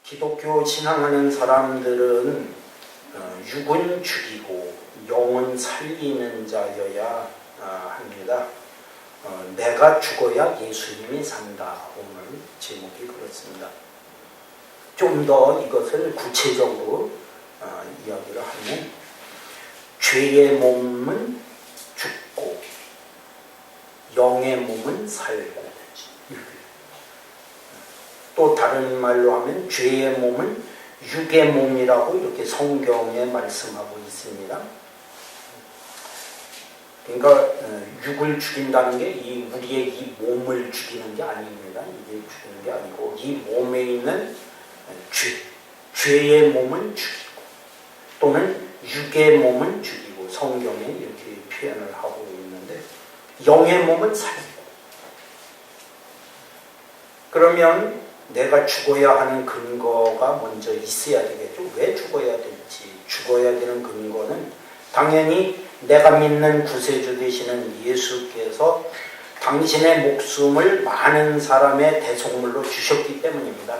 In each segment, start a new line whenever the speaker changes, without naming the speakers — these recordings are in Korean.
기독교 신앙하는 사람들은 육은 죽이고 영은 살리는 자여야 합니다. 내가 죽어야 예수님이 산다. 오늘 제목이 그렇습니다. 좀 더 이것을 구체적으로 이야기를 하면 죄의 몸은 죽고 영의 몸은 살고, 또 다른 말로 하면 죄의 몸은 육의 몸이라고 이렇게 성경에 말씀하고 있습니다. 그러니까 육을 죽인다는 게 우리의 이 몸을 죽이는 게 아닙니다. 이게 죽이는 게 아니고 이 몸에 있는 죄의 몸은 죽이고 또는 육의 몸은 죽이고, 성경에 이렇게 표현을 하고 있는데 영의 몸은 살리고. 그러면 내가 죽어야 하는 근거가 먼저 있어야 되겠죠. 왜 죽어야 될지. 죽어야 되는 근거는 당연히 내가 믿는 구세주 되시는 예수께서 당신의 목숨을 많은 사람의 대속물로 주셨기 때문입니다.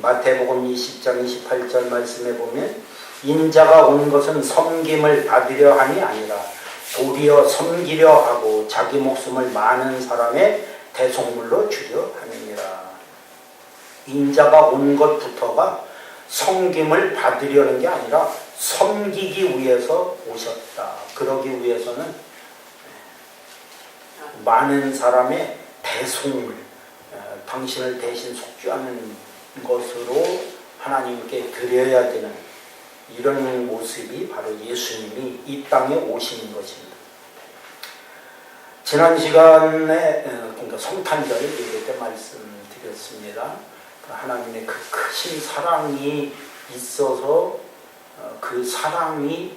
마태복음 20장 28절 말씀에 보면 인자가 온 것은 섬김을 받으려 함이 아니라 도리어 섬기려 하고 자기 목숨을 많은 사람의 대속물로 주려 함이니라. 인자가 온 것부터가 섬김을 받으려는 게 아니라 섬기기 위해서 오셨다. 그러기 위해서는 많은 사람의 대속물, 당신을 대신 속죄하는 것으로 하나님께 드려야 되는 이런 모습이 바로 예수님이 이 땅에 오시는 것입니다. 지난 시간에 그러니까 성탄절 예배 때 말씀드렸습니다. 하나님의 그 크신 사랑이 있어서 그 사랑이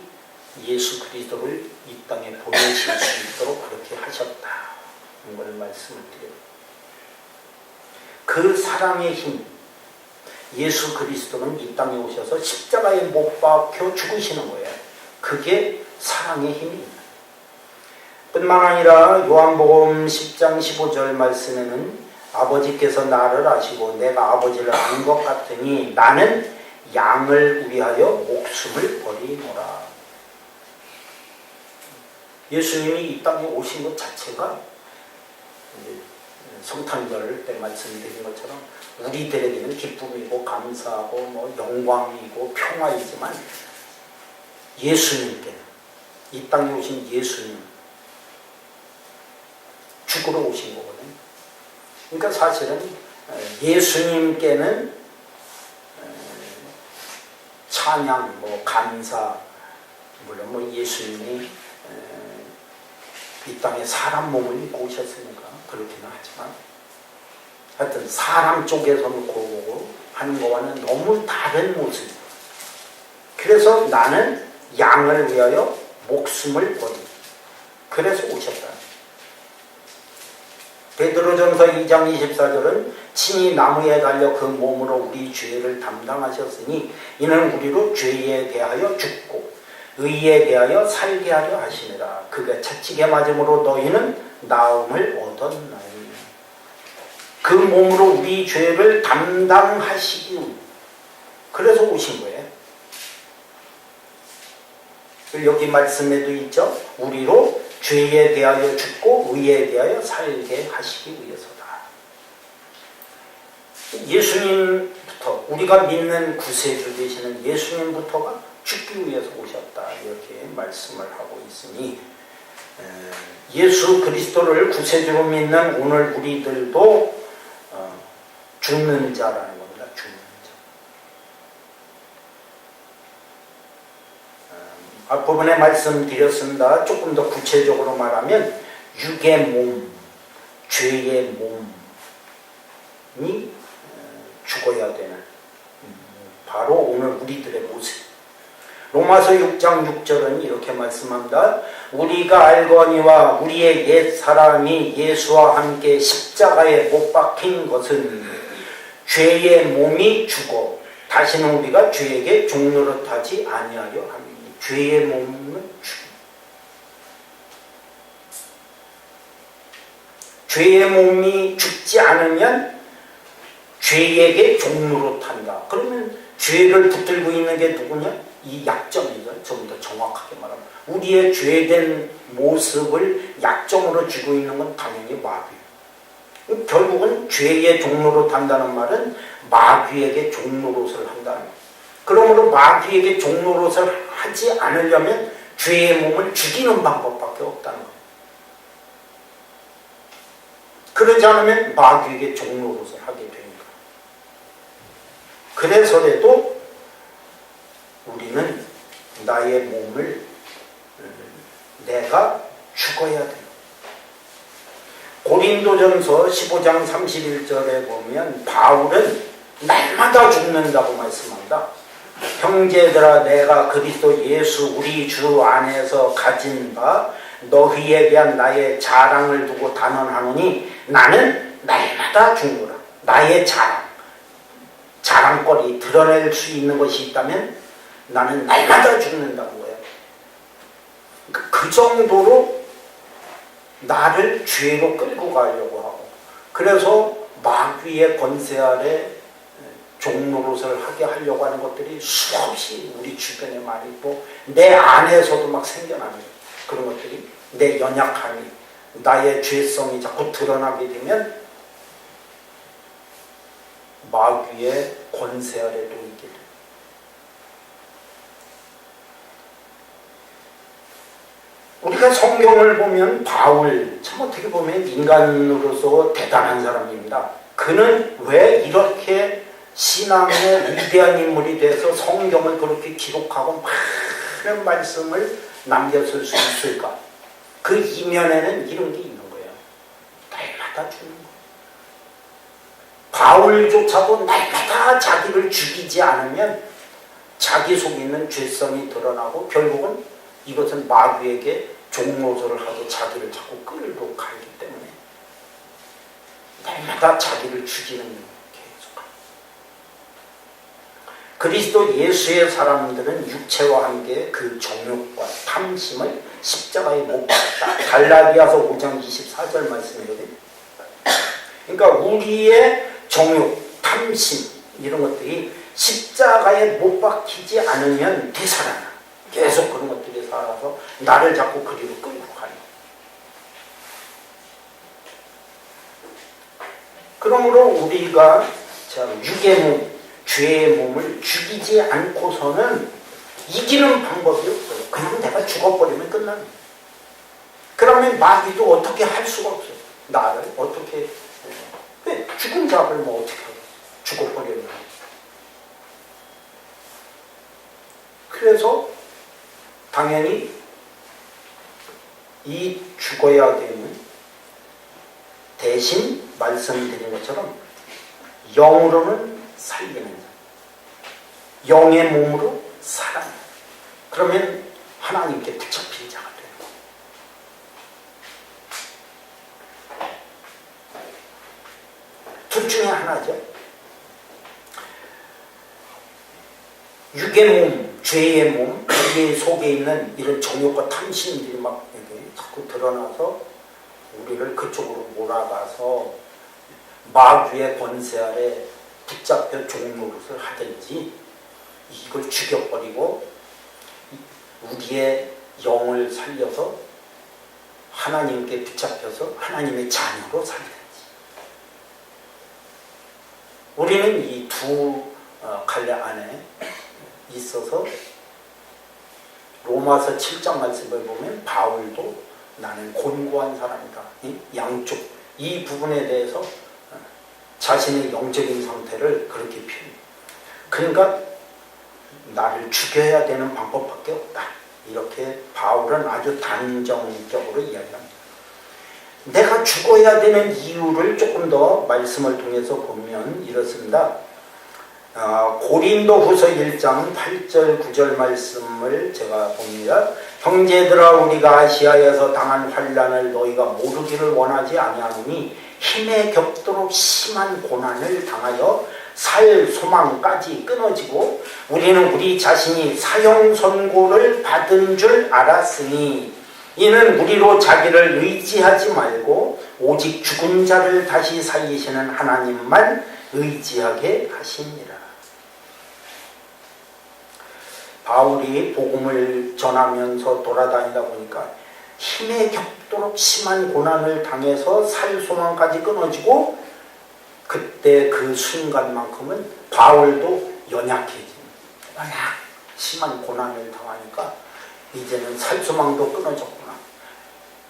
예수 그리스도를 이 땅에 보내실 수 있도록 그렇게 하셨다는 걸 말씀을 드려요. 그 사랑의 힘, 예수 그리스도는 이 땅에 오셔서 십자가에 못 박혀 죽으시는 거예요. 그게 사랑의 힘입니다. 뿐만 아니라 요한복음 10장 15절 말씀에는 아버지께서 나를 아시고 내가 아버지를 안 것 같으니 나는 양을 위하여 목숨을 버리노라. 예수님이 이 땅에 오신 것 자체가 성탄절 때 말씀드린 것처럼 우리들에게는 기쁨이고 감사하고 영광이고 평화이지만 예수님께는, 이 땅에 오신 예수님, 죽으러 오신 거거든요. 그러니까 사실은 예수님께는 찬양, 감사, 물론 예수님이 이 땅에 사람 몸을 입고 오셨으니까 그렇기는 하지만 하여튼 사람 쪽에서 놓고 하는 것과는 너무 다른 모습이에요. 그래서 나는 양을 위하여 목숨을 버리고, 그래서 오셨다. 베드로전서 2장 24절은 친히 나무에 달려 그 몸으로 우리 죄를 담당하셨으니 이는 우리로 죄에 대하여 죽고 의에 대하여 살게 하려 하시니라. 그가 채찍에 맞음으로 너희는 나음을 얻었나니. 그 몸으로 우리 죄를 담당하시기 위해 그래서 오신 거예요. 여기 말씀에도 있죠. 우리로 죄에 대하여 죽고 의에 대하여 살게 하시기 위해서다. 예수님부터, 우리가 믿는 구세주 되시는 예수님부터가 죽기 위해서 오셨다. 이렇게 말씀을 하고 있으니 예수 그리스도를 구세주로 믿는 오늘 우리들도 죽는 자라는 겁니다. 죽는 자. 앞부분에 말씀드렸습니다. 조금 더 구체적으로 말하면 육의 몸, 죄의 몸이 죽어야 되는 바로 오늘 우리들의 모습. 로마서 6장 6절은 이렇게 말씀합니다. 우리가 알거니와 우리의 옛 사람이 예수와 함께 십자가에 못 박힌 것은 죄의 몸이 죽어 다시는 우리가 죄에게 종노릇하지 아니하려 함이니. 죄의 몸은 죽음. 죄의 몸이 죽지 않으면 죄에게 종로로 탄다. 그러면 죄를 붙들고 있는 게 누구냐? 이 약점이죠. 좀 더 정확하게 말하면 우리의 죄된 모습을 약점으로 쥐고 있는 건 당연히 마귀. 결국은 죄의 종로로 탄다는 말은 마귀에게 종로롯을 한다는 거예요. 그러므로 마귀에게 종로롯을 하지 않으려면 죄의 몸을 죽이는 방법밖에 없다는 거예요. 그러지 않으면 마귀에게 종로롯을 하게 됩니다. 그래서라도 우리는 나의 몸을 내가 죽어야 돼요. 고린도전서 15장 31절에 보면 바울은 날마다 죽는다고 말씀한다. 형제들아 내가 그리스도 예수 우리 주 안에서 가진 바 너희에 대한 나의 자랑을 두고 단언하노니 나는 날마다 죽노라. 나의 자랑거리 드러낼 수 있는 것이 있다면 나는 날마다 죽는다는 거예요. 그 정도로 나를 죄로 끌고 가려고 하고, 그래서 마귀의 권세 아래 종노릇을 하게 하려고 하는 것들이 수없이 우리 주변에 많이 있고 내 안에서도 막 생겨나는 그런 것들이, 내 연약함이, 나의 죄성이 자꾸 드러나게 되면 마귀의 권세 아래도 있게 돼요. 우리가 성경을 보면 바울, 참 어떻게 보면 인간으로서 대단한 사람입니다. 그는 왜 이렇게 신앙의 위대한 인물이 돼서 성경을 그렇게 기록하고 많은 말씀을 남겼을 수 있을까? 그 이면에는 이런 게 있는 거예요. 날마다 죽는 거예요. 바울조차도 날마다 자기를 죽이지 않으면 자기 속에 있는 죄성이 드러나고 결국은 이것은 마귀에게 종노릇을 하고 자기를 자꾸 끌고 가기 때문에 날마다 자기를 죽이는 계속. 그리스도 예수의 사람들은 육체와 함께 그 정욕과 탐심을 십자가에 못 박았다. 갈라디아서 5장 24절 말씀이거든요. 그러니까 우리의 정욕, 탐심 이런 것들이 십자가에 못 박히지 않으면 되살아나. 계속 그런 것들이 살아서 나를 자꾸 그리로 끌고 가요. 그러므로 우리가 육의 몸, 죄의 몸을 죽이지 않고서는 이기는 방법이 없어요. 그냥 내가 죽어버리면 끝나는 거예요. 그러면 마귀도 어떻게 할 수가 없어요. 나를 어떻게, 죽은 자를 뭐 어떻게 하겠어요. 죽어버리면. 그래서 당연히 이 죽어야 되는, 대신 말씀드린 것처럼 영으로는 살리는 자, 영의 몸으로 살아요. 그러면 하나님께 붙잡힌 자가 돼요. 둘 중에 하나죠. 육의 몸, 죄의 몸, 우리 속에 있는 이런 정욕과 탐심들이 막 이렇게 자꾸 드러나서 우리를 그쪽으로 몰아가서 마귀의 권세 아래 붙잡혀 종노릇을 하든지 이걸 죽여버리고 우리의 영을 살려서 하나님께 붙잡혀서 하나님의 자녀로 살든지. 우리는 이 두 갈래 안에 있어서 로마서 7장 말씀을 보면 바울도 나는 곤고한 사람이다. 이 양쪽, 이 부분에 대해서 자신의 영적인 상태를 그렇게 표현해요. 그러니까 나를 죽여야 되는 방법밖에 없다. 이렇게 바울은 아주 단정적으로 이야기합니다. 내가 죽어야 되는 이유를 조금 더 말씀을 통해서 보면 이렇습니다. 고린도후서 1장 8절 9절 말씀을 제가 봅니다. 형제들아 우리가 아시아에서 당한 환난을 너희가 모르기를 원하지 아니하노니 힘에 겹도록 심한 고난을 당하여 살 소망까지 끊어지고 우리는 우리 자신이 사형 선고를 받은 줄 알았으니 이는 우리로 자기를 의지하지 말고 오직 죽은 자를 다시 살리시는 하나님만 의지하게 하시니라. 바울이 복음을 전하면서 돌아다니다 보니까 힘에 겹도록 심한 고난을 당해서 살 소망까지 끊어지고, 그때 그 순간만큼은 바울도 연약해집니다. 워낙 심한 고난을 당하니까 이제는 살 소망도 끊어졌구나.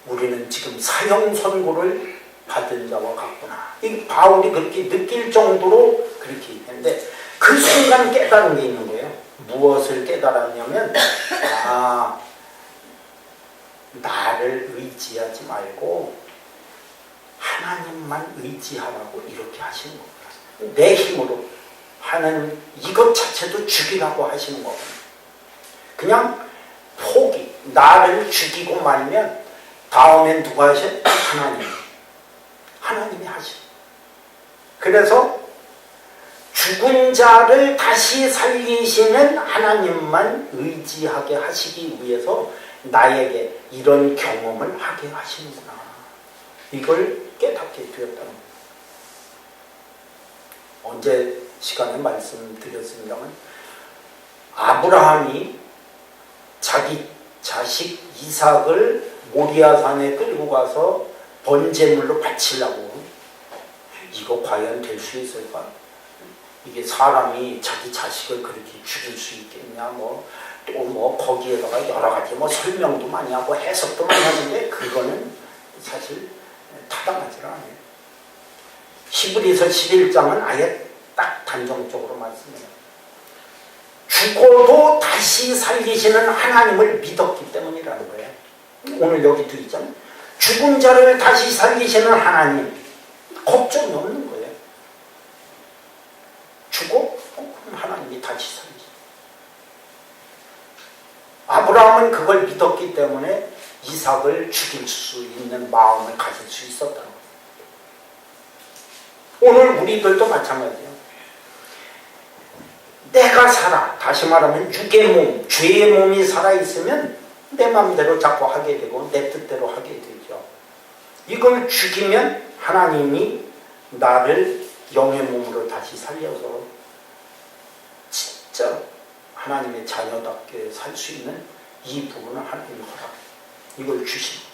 우리는 지금 사형 선고를 받은 자와 같구나. 이 바울이 그렇게 느낄 정도로 그렇게 했는데, 그 순간 깨달은 게 있는 거예요. 무엇을 깨달았냐면, 나를 의지하지 말고 하나님만 의지하라고 이렇게 하시는 겁니다. 내 힘으로 하는 이것 자체도 죽이라고 하시는 거거든요. 그냥 포기, 나를 죽이고 말면 다음엔 누가 하셔? 하나님이 하셔. 그래서 죽은 자를 다시 살리시는 하나님만 의지하게 하시기 위해서 나에게 이런 경험을 하게 하시는구나. 이걸 깨닫게 되었다는 겁니다. 언제 시간에 말씀드렸습니다만, 아브라함이 자기 자식 이삭을 모리아산에 끌고 가서 번제물로 바치려고, 이거 과연 될 수 있을까? 이게 사람이 자기 자식을 그렇게 죽일 수 있겠냐, 또 거기에다가 여러 가지 설명도 많이 하고 해석도 많이 하는데, 그거는 사실 타당하지 않아요. 히브리서 11장은 아예 딱 단정적으로 말씀해요. 죽어도 다시 살리시는 하나님을 믿었기 때문이라는 거예요. 오늘 여기도 있잖아요. 죽은 자를 다시 살리시는 하나님, 걱정이 없는 거예요. 죽어? 그럼 하나님이 다시 살리시. 아브라함은 그걸 믿었기 때문에 이삭을 죽일 수 있는 마음을 가질 수 있었다는 거예요. 오늘 우리들도 마찬가지예요. 내가 살아, 다시 말하면 육의 몸, 죄의 몸이 살아있으면 내 마음대로 자꾸 하게 되고 내 뜻대로 하게 되죠. 이걸 죽이면 하나님이 나를 영의 몸으로 다시 살려서 진짜 하나님의 자녀답게 살 수 있는 이 부분을 하나님이 허락, 이걸 주십니다.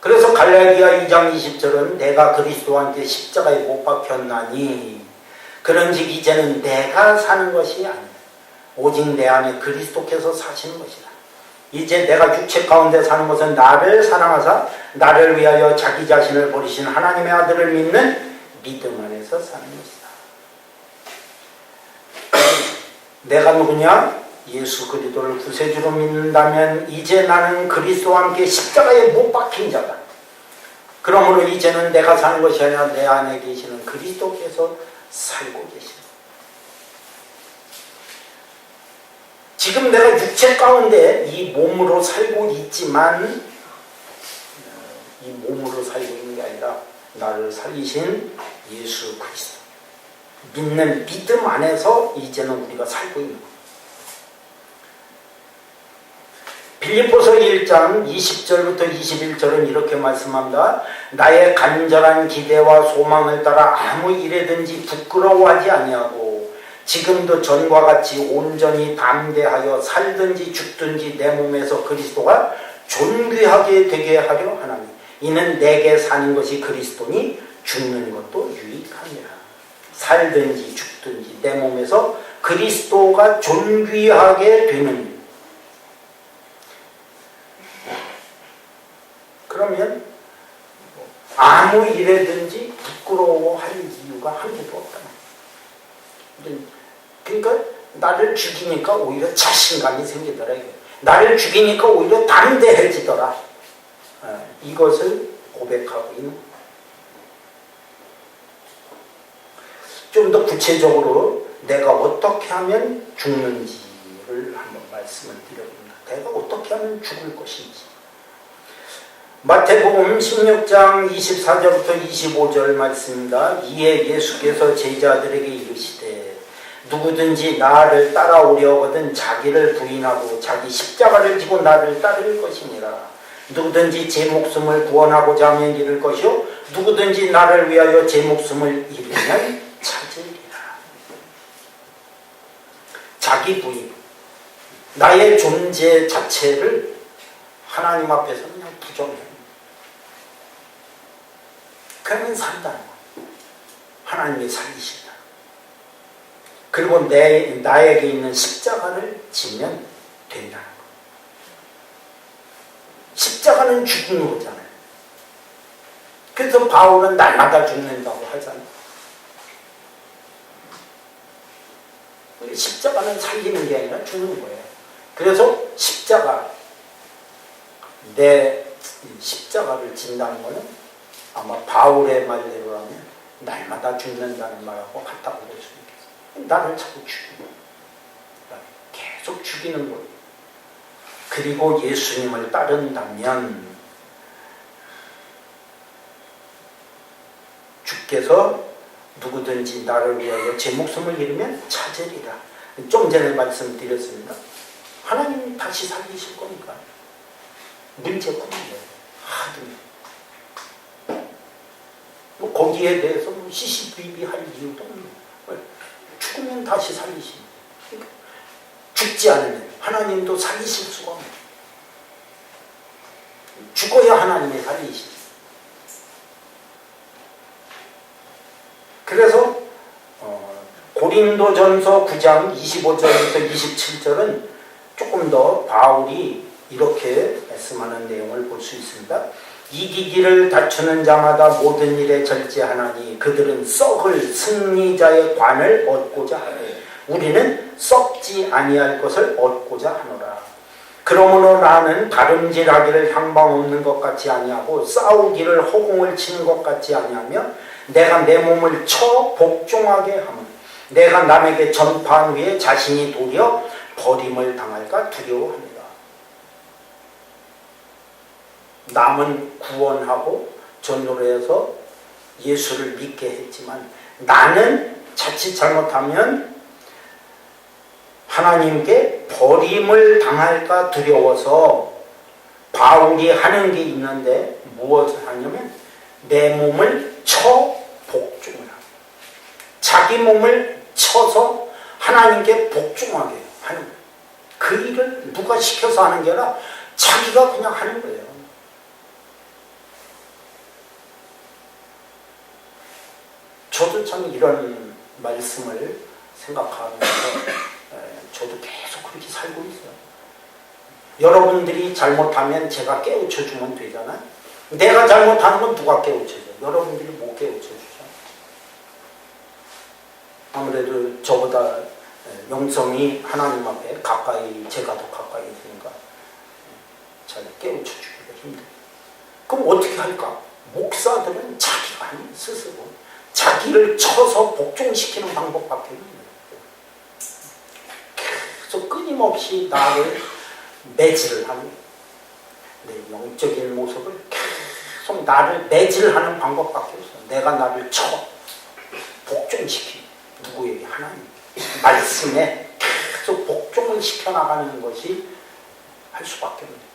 그래서 갈라디아 2장 20절은 내가 그리스도와 함께 십자가에 못 박혔나니 그런즉 이제는 내가 사는 것이 아니다. 오직 내 안에 그리스도께서 사시는 것이다. 이제 내가 육체 가운데 사는 것은 나를 사랑하사 나를 위하여 자기 자신을 버리신 하나님의 아들을 믿는 믿음 안에서 사는 것이다. 내가 누구냐? 예수 그리스도를 구세주로 믿는다면 이제 나는 그리스도와 함께 십자가에 못 박힌 자다. 그러므로 이제는 내가 사는 것이 아니라 내 안에 계시는 그리스도께서 살고 계신다. 지금 내가 육체 가운데 이 몸으로 살고 있지만 이 몸으로 살고 있는 게 아니라 나를 살리신 예수 그리스도 믿는 믿음 안에서 이제는 우리가 살고 있는 거예요. 빌립보서 1장 20절부터 21절은 이렇게 말씀합니다. 나의 간절한 기대와 소망을 따라 아무 일에든지 부끄러워하지 아니하고 지금도 전과 같이 온전히 담대하여 살든지 죽든지 내 몸에서 그리스도가 존귀하게 되게 하려 하나니 이는 내게 사는 것이 그리스도니 죽는 것도 유익하니라. 살든지 죽든지 내 몸에서 그리스도가 존귀하게 되는. 그러면 아무 일에든지 부끄러워할 이유가 한 개도 없다. 그러니까 나를 죽이니까 오히려 자신감이 생기더라. 나를 죽이니까 오히려 담대해지더라. 이것을 고백하고 있는. 좀 더 구체적으로 내가 어떻게 하면 죽는지를 한번 말씀을 드려봅니다. 내가 어떻게 하면 죽을 것인지. 마태복음 16장 24절부터 25절 말씀입니다. 이에 예수께서 제자들에게 이르시되 누구든지 나를 따라오려거든 자기를 부인하고 자기 십자가를 지고 나를 따를 것이니라. 누구든지 제 목숨을 구원하고자 하면 잃을 것이요 누구든지 나를 위하여 제 목숨을 잃으면 찾으리라. 자기 부인, 나의 존재 자체를 하나님 앞에서 그냥 부정해. 그러면 산다는 거예요. 하나님이 살리신다. 그리고 나에게 있는 십자가를 지면 된다는 거예요. 십자가는 죽는 거잖아요. 그래서 바울은 날마다 죽는다고 하잖아요. 십자가는 살리는 게 아니라 죽는 거예요. 그래서 내 십자가를 진다는 거는 아마 바울의 말대로라면 날마다 죽는다는 말하고 같다고 볼 수 있겠어요. 나를 자꾸 죽이는 거예요. 계속 죽이는 거예요. 그리고 예수님을 따른다면 주께서 누구든지 나를 위하여 제 목숨을 잃으면 찾으리라. 좀 전에 말씀드렸습니다. 하나님이 다시 살리실 거니까. 문제가 없네요. 하도. 뭐 거기에 대해서 시시비비할 이유도 없네요. 죽으면 다시 살리십니다. 죽지 않으면 하나님도 살리실 수가 없네요. 죽어야 하나님이 살리시죠. 그래서 고린도전서 9장 25절부터 27절은 조금 더 바울이 이렇게 말씀하는 내용을 볼 수 있습니다. 이기기를 다투는 자마다 모든 일에 절제하나니 그들은 썩을 승리자의 관을 얻고자 하되 우리는 썩지 아니할 것을 얻고자 하노라. 그러므로 나는 다름질하기를 향방 없는 것 같이 아니하고 싸우기를 허공을 치는 것 같이 아니하며 내가 내 몸을 쳐 복종하게 하면 내가 남에게 전파한 후에 자신이 도리어 버림을 당할까 두려워합니다. 남은 구원하고 전도를 해서 예수를 믿게 했지만 나는 자칫 잘못하면 하나님께 버림을 당할까 두려워서 바울이 하는 게 있는데 무엇을 하냐면 내 몸을 쳐 복종을 합니다. 자기 몸을 쳐서 하나님께 복종하게 하는 거예요. 그 일을 누가 시켜서 하는 게 아니라 자기가 그냥 하는 거예요. 저도 참 이런 말씀을 생각하면서 저도 계속 그렇게 살고 있어요. 여러분들이 잘못하면 제가 깨우쳐주면 되잖아요. 내가 잘못하는 건 누가 깨우쳐줘요? 여러분들이 못 깨우쳐주죠. 아무래도 저보다 영성이 하나님 앞에 가까이, 제가 더 가까이 있으니까 잘 깨우쳐주기가 힘들어요. 그럼 어떻게 할까? 목사들은 자기가 하는 스스로 자기를 쳐서 복종시키는 방법밖에 없어요. 계속 끊임없이 나를 매질을 하는 내 영적인 모습을 계속 나를 매질하는 방법밖에 없어요. 내가 나를 쳐 복종시키는 누구에게? 하나님 말씀에 계속 복종을 시켜나가는 것이 할 수밖에 없어요.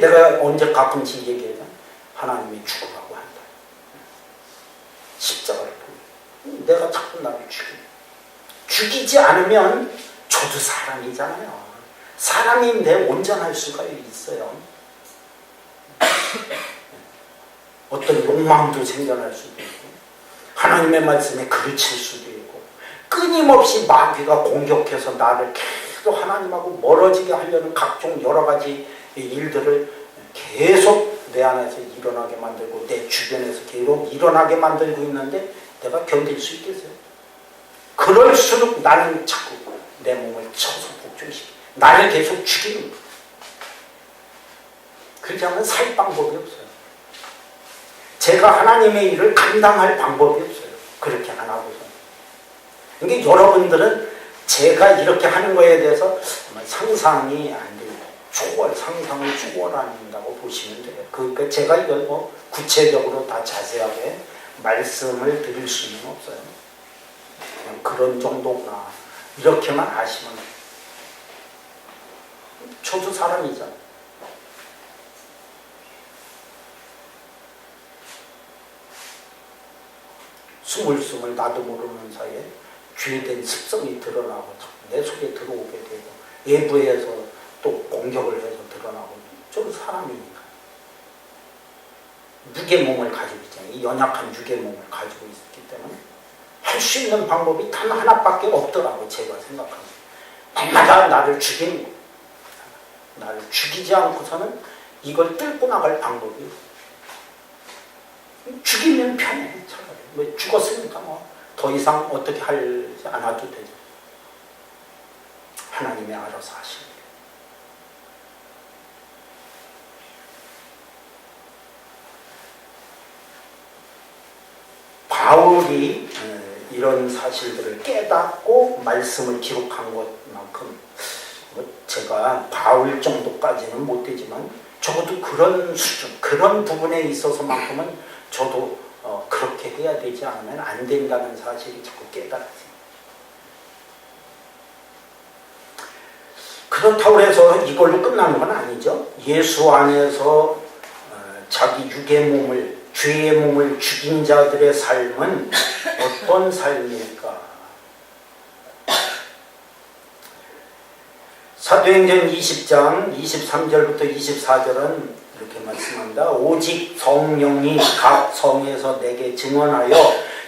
내가 언제 가끔씩 얘기하잖아. 하나님이 죽으라고 한다. 십자가를 보고 내가 자꾸 나를 죽이지 않으면 저도 사람이잖아요. 사람인데 온전할 수가 있어요. 어떤 욕망도 생겨날 수도 있고 하나님의 말씀에 그르칠 수도 있고 끊임없이 마귀가 공격해서 나를 계속 하나님하고 멀어지게 하려는 각종 여러 가지 일들을 계속 내 안에서 일어나게 만들고 내 주변에서 계속 일어나게 만들고 있는데 내가 견딜 수 있겠어요? 그럴수록 나는 자꾸 내 몸을 쳐서 복종시키고 나를 계속 죽이는 거예요. 그렇게 하면 살 방법이 없어요. 제가 하나님의 일을 감당할 방법이 없어요. 그렇게 안 하고서. 그러니까 여러분들은 제가 이렇게 하는 거에 대해서 상상이 안 돼요. 상상을 초월한다고 보시면 돼요. 그러니까 제가 이걸 뭐 구체적으로 다 자세하게 말씀을 드릴 수는 없어요. 그냥 그런 정도구나. 이렇게만 아시면 돼요. 저도 사람이잖아요. 스물스물 나도 모르는 사이에 죄된 습성이 드러나고 내 속에 들어오게 되고 외부에서 또 공격을 해서 드러나고 좀 사람이니까 유괴몸을 가지고 있잖아요. 이 연약한 유괴몸을 가지고 있기 때문에 할 수 있는 방법이 단 하나밖에 없더라고 제가 생각합니다. 날마다 나를 죽이는 거예요. 나를 죽이지 않고서는 이걸 뚫고 나갈 방법이 죽이면 편해 차라리. 뭐 죽었으니까 뭐 더 이상 어떻게 하지 않아도 되죠. 하나님이 알아서 하십니다. 바울이 이런 사실들을 깨닫고 말씀을 기록한 것만큼 제가 바울 정도까지는 못 되지만 적어도 그런 수준, 그런 부분에 있어서만큼은 저도 그렇게 해야 되지 않으면 안 된다는 사실이 자꾸 깨달았어요. 그렇다고 해서 이걸로 끝나는 건 아니죠. 예수 안에서 자기 육의 몸을, 죄의 몸을 죽인 자들의 삶은 어떤 삶일까? 사도행전 20장 23절부터 24절은 이렇게 말씀합니다. 오직 성령이 각 성에서 내게 증언하여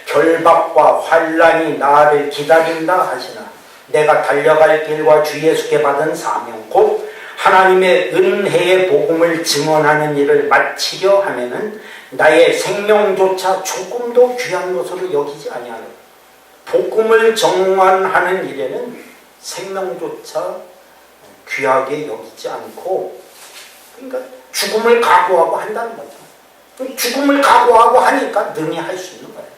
결박과 환난이 나를 기다린다 하시나 내가 달려갈 길과 주 예수께 받은 사명 곧 하나님의 은혜의 복음을 증언하는 일을 마치려 하면은 나의 생명조차 조금도 귀한 것으로 여기지 아니하노라. 복음을 정언하는 일에는 생명조차 귀하게 여기지 않고 그러니까 죽음을 각오하고 한다는 거죠. 죽음을 각오하고 하니까 능히 할 수 있는 거예요.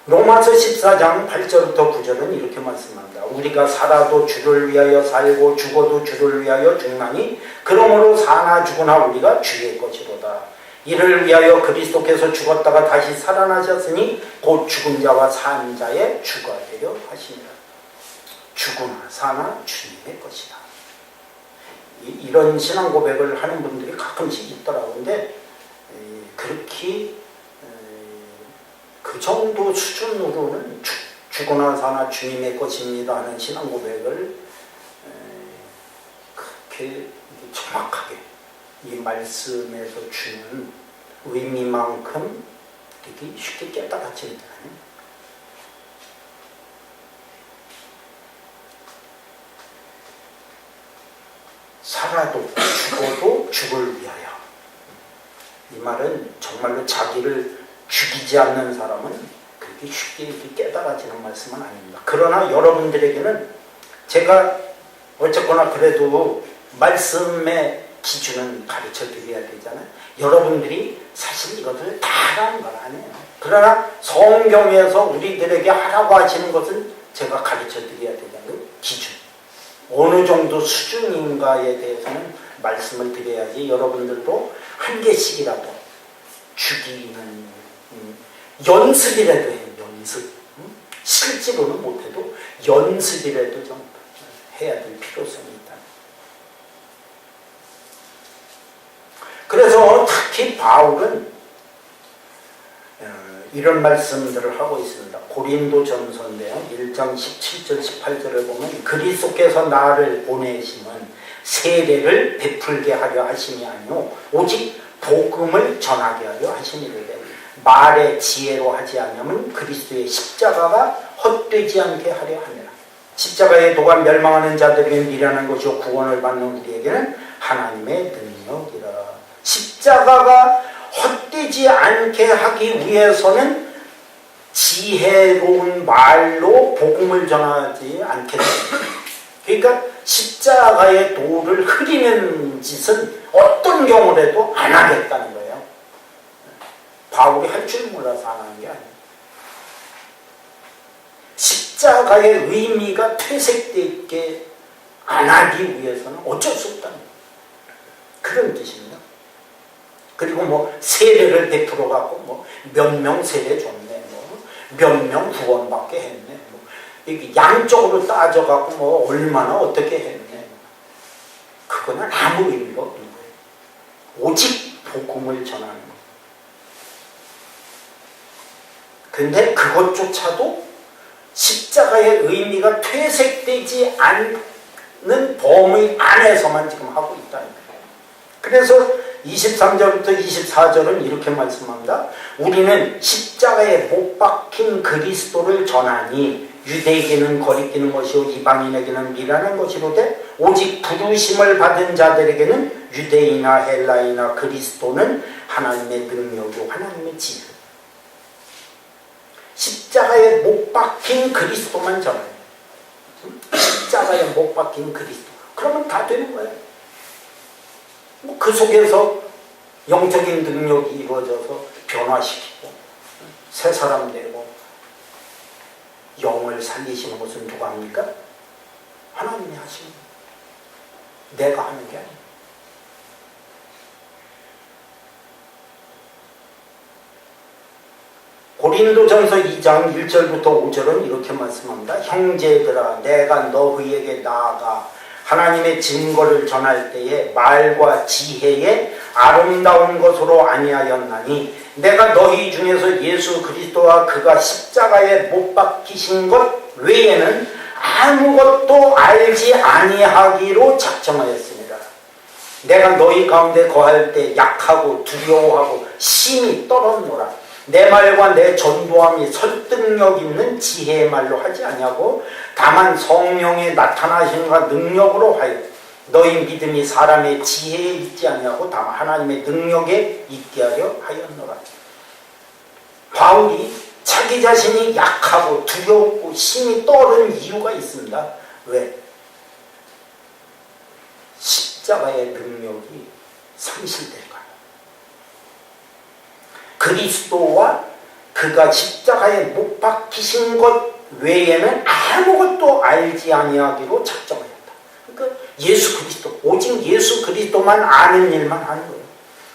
로마서 14장 8절부터 9절은 이렇게 말씀합니다. 우리가 살아도 주를 위하여 살고 죽어도 주를 위하여 죽나니 그러므로 사나 죽으나 우리가 주의 것이로다. 이를 위하여 그리스도께서 죽었다가 다시 살아나셨으니 곧 죽은 자와 산 자의 주가 되려 하시니라. 죽으나 사나 주님의 것이다. 이런 신앙 고백을 하는 분들이 가끔씩 있더라고요. 근데 그렇게 그 정도 수준으로는 죽으나 사나 주님의 것입니다 하는 신앙 고백을 그렇게 정확하게 이 말씀에서 주는 의미만큼 되게 쉽게 깨달아지는 게 아니에요. 살아도 죽어도 죽을 위하여. 이 말은 정말로 자기를 죽이지 않는 사람은 그렇게 쉽게 이렇게 깨달아지는 말씀은 아닙니다. 그러나 여러분들에게는 제가 어쨌거나 그래도 말씀의 기준은 가르쳐 드려야 되잖아요. 여러분들이 사실 이것을 다 하라는 건 아니에요. 그러나 성경에서 우리들에게 하라고 하시는 것은 제가 가르쳐 드려야 되는 기준. 어느 정도 수준인가에 대해서는 말씀을 드려야지 여러분들도 한 개씩이라도 죽이는 연습이라도 해요. 연습. 실제로는 못해도 연습이라도 좀 해야 될 필요성이 있다. 그래서 특히 바울은 이런 말씀들을 하고 있습니다. 고린도전서인데요. 1장 17절 18절을 보면 그리스도께서 나를 보내심은 세례를 베풀게 하려 하심이 아니요 오직 복음을 전하게 하려 하심이로되 말의 지혜로 하지 않으면 그리스도의 십자가가 헛되지 않게 하려 함이라. 십자가의 도가 멸망하는 자들에게 미련한 것이요 구원을 받는 우리에게는 하나님의 능력이라. 십자가가 헛되지 않게 하기 위해서는 지혜로운 말로 복음을 전하지 않게 됩니다. 그러니까 십자가의 도를 흐리는 짓은 어떤 경우라도 안 하겠다는 거예요. 바울이 할 줄 몰라서 안 하는 게 아니에요. 십자가의 의미가 퇴색되게 안 하기 위해서는 어쩔 수 없다는 거예요. 그런 뜻입니다. 그리고 뭐 세례를 베풀어 갖고 뭐 몇 명 세례 줬네, 뭐 몇 명 구원받게 했네, 뭐 이게 양쪽으로 따져갖고 뭐 얼마나 어떻게 했네. 그거는 아무 의미가 없는 거예요. 오직 복음을 전하는 거예요. 근데 그것조차도 십자가의 의미가 퇴색되지 않는 범위 안에서만 지금 하고 있다는 거예요. 그래서 23절부터 24절은 이렇게 말씀합니다. 우리는 십자가에 못 박힌 그리스도를 전하니 유대에게는 거리끼는 것이요 이방인에게는 미련한 것이로되 오직 부르심을 받은 자들에게는 유대인이나 헬라이나 그리스도는 하나님의 능력이요 하나님의 지혜. 십자가에 못 박힌 그리스도만 전해요. 십자가에 못 박힌 그리스도. 그러면 다 되는 거예요. 뭐 그 속에서 영적인 능력이 이루어져서 변화시키고 새 사람 되고 영을 살리시는 것은 누가 합니까? 하나님이 하시는 거예요. 내가 하는 게 아니에요. 고린도전서 2장 1절부터 5절은 이렇게 말씀합니다. 형제들아 내가 너희에게 나아가 하나님의 증거를 전할 때에 말과 지혜에 아름다운 것으로 아니하였나니 내가 너희 중에서 예수 그리스도와 그가 십자가에 못 박히신 것 외에는 아무것도 알지 아니하기로 작정하였습니다. 내가 너희 가운데 거할 때 약하고 두려워하고 심히 떨었노라. 내 말과 내 전도함이 설득력 있는 지혜의 말로 하지 아니하고 다만 성령의 나타나심과 능력으로 하여 너희 믿음이 사람의 지혜에 있지 아니하고 다만 하나님의 능력에 있게 하려 하였노라. 바울이 자기 자신이 약하고 두렵고 심히 떨은 이유가 있습니다. 왜? 십자가의 능력이 상실될까? 그리스도와 그가 십자가에 못 박히신 것 외에는 아무것도 알지 아니하기로 작정하였다. 그러니까 예수 그리스도, 오직 예수 그리스도만 아는 일만 하는 거예요.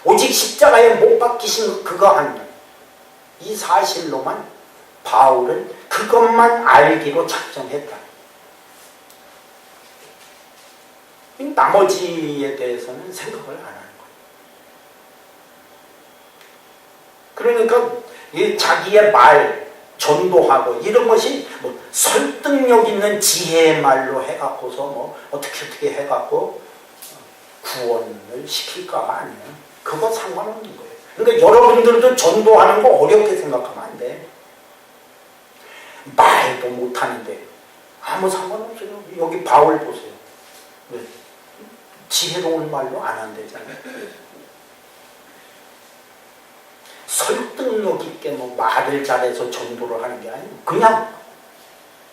오직 십자가에 못 박히신 그가 하는 일. 이 사실로만 바울은 그것만 알기로 작정했다. 나머지에 대해서는 생각을 안 하는 거예요. 그러니까 자기의 말, 전도하고 이런 것이 뭐 설득력 있는 지혜의 말로 해갖고서 뭐 어떻게 해갖고 구원을 시킬까가 아니에요. 그거 상관없는 거예요. 그러니까 여러분들도 전도하는 거 어렵게 생각하면 안 돼. 말도 못하는데 아무 상관없어요. 여기 바울 보세요. 네. 지혜로운 말로 안 한대잖아요. 설득력 있게 뭐 말을 잘해서 전도를 하는 게 아니고 그냥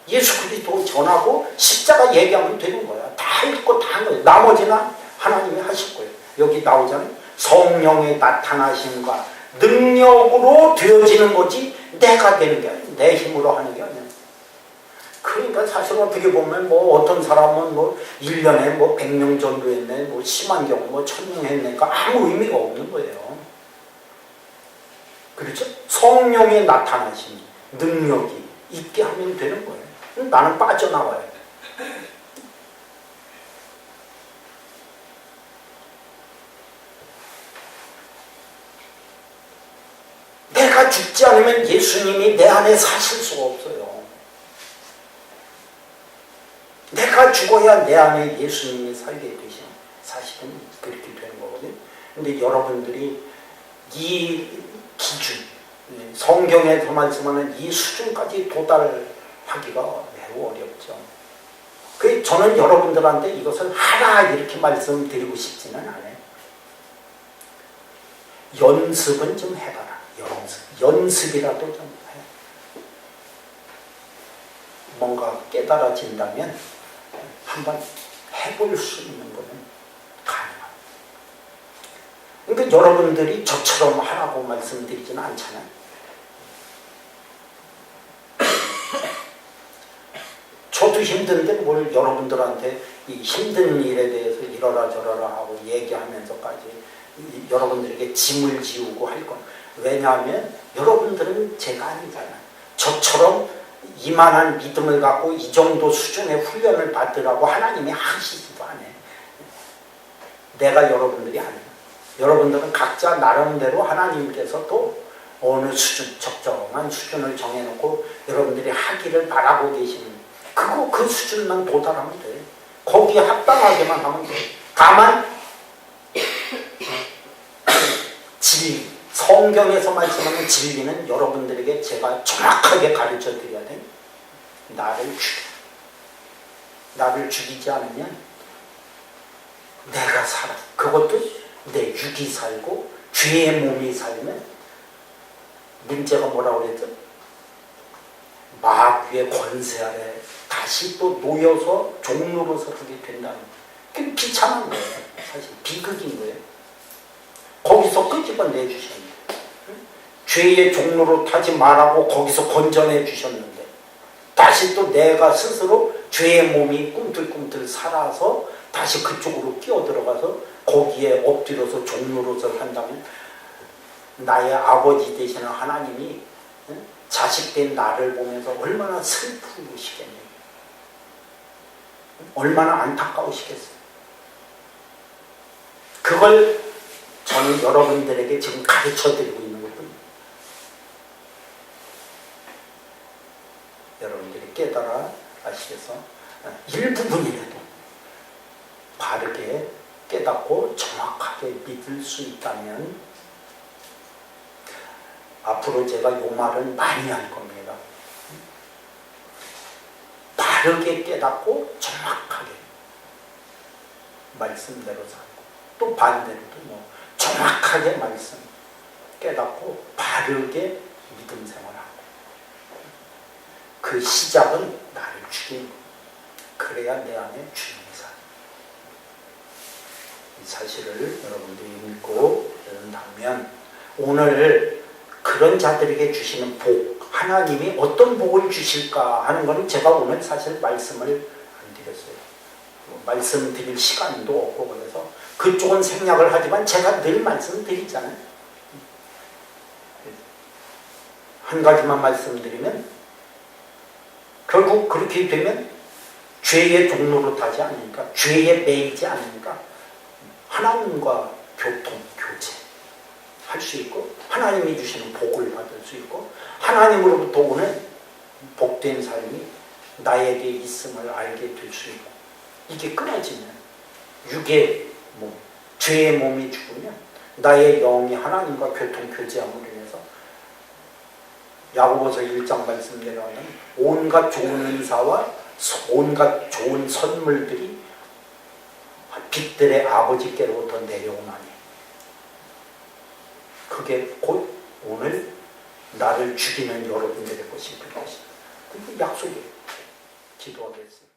예수 그리스도 전하고 십자가 얘기하면 되는 거야. 다 할 거 다 한 거예요. 나머지는 하나님이 하실 거예요. 여기 나오잖아요. 성령의 나타나심과 능력으로 되어지는 거지 내가 되는 게 아니에요. 내 힘으로 하는 게 아니에요. 그러니까 사실 어떻게 보면 뭐 어떤 사람은 뭐 1년에 뭐 100명 전도했네, 뭐 심한 경우 뭐 1000명 했네니까 아무 의미가 없는 거예요. 그렇죠? 성령의 나타나심, 능력이 있게 하면 되는 거예요. 나는 빠져나와야 돼. 내가 죽지 않으면 예수님이 내 안에 사실 수가 없어요. 내가 죽어야 내 안에 예수님이 살게 되죠. 사실은 그렇게 되는 거거든요. 근데 여러분들이 이 기준, 성경에서 말씀하는 이 수준까지 도달하기가 매우 어렵죠. 그래서 저는 여러분들한테 이것을 하라 이렇게 말씀드리고 싶지는 않아요. 연습은 좀 해봐라. 연습이라도 좀 해. 뭔가 깨달아진다면 한번 해볼 수 있는 거는 가능합니다. 그러니까 여러분들이 저처럼 하라고 말씀드리지는 않잖아요. 저도 힘든데 뭘 여러분들한테 이 힘든 일에 대해서 이러라 저러라 하고 얘기하면서까지 여러분들에게 짐을 지우고 할 건. 왜냐하면 여러분들은 제가 아니잖아요. 저처럼 이만한 믿음을 갖고 이 정도 수준의 훈련을 받으라고 하나님이 하시지도 않아요. 내가 여러분들이 아니에요. 여러분들은 각자 나름대로 하나님께서 또 어느 수준, 적정한 수준을 정해놓고 여러분들이 하기를 바라고 계시는 그 수준만 도달하면 돼요. 거기에 합당하게만 하면 돼요. 다만 진리, 성경에서 말씀하는 진리는 여러분들에게 제가 정확하게 가르쳐 드려야 돼요. 나를 죽이지 않으면 내가 살아. 그것도 내 육이 살고 죄의 몸이 살면 문제가 뭐라고 그랬죠? 마귀의 권세 아래 다시 또 놓여서 종로로서 하게 된다는 그게 비참한 거예요. 사실 비극인 거예요. 거기서 끄집어내 주셨는데 죄의 종로로 타지 말라고 거기서 건져내 주셨는데 다시 또 내가 스스로 죄의 몸이 꿈틀꿈틀 살아서 다시 그쪽으로 끼어들어가서 거기에 엎드려서 종로로서 한다면 나의 아버지 되시는 하나님이 자식된 나를 보면서 얼마나 슬프시겠네요. 얼마나 안타까우시겠어요. 그걸 저는 여러분들에게 지금 가르쳐드리고 있는 거군요. 여러분들이 깨달아 아시겠어? 일부분이라도 바르게 깨닫고 정확하게 믿을 수 있다면 앞으로 제가 이 말은 많이 할 겁니다. 바르게 깨닫고 정확하게 말씀대로 살고 또 반대로도 정확하게 말씀 깨닫고 바르게 믿음 생활하고 그 시작은 나를 죽이는 거. 그래야 내 안에 주님이 살아. 이 사실을 여러분들이 읽고 된다면 오늘 그런 자들에게 주시는 복, 하나님이 어떤 복을 주실까 하는 것은 제가 오늘 사실 말씀을 안 드렸어요. 말씀드릴 시간도 없고 그래서 그쪽은 생략을 하지만 제가 늘 말씀드리잖아요. 한 가지만 말씀드리면 결국 그렇게 되면 죄의 종로로 타지 않으니까 죄에 매이지 않으니까 하나님과 교통, 교제 할 수 있고 하나님이 주시는 복을 받을 수 있고 하나님으로부터 오는 복된 삶이 나에게 있음을 알게 될 수 있고 이게 끊어지면 육의 몸, 죄의 몸이 죽으면 나의 영이 하나님과 교통, 교제함으로 인해서 야고보서 1장 말씀대로는 온갖 좋은 은사와 온갖 좋은 선물들이 빛들의 아버지께로부터 내려오나니 그게 곧 오늘 나를 죽이는 여러분들의 것이 될 것이다. 그 약속이에요. 기도하겠습니다.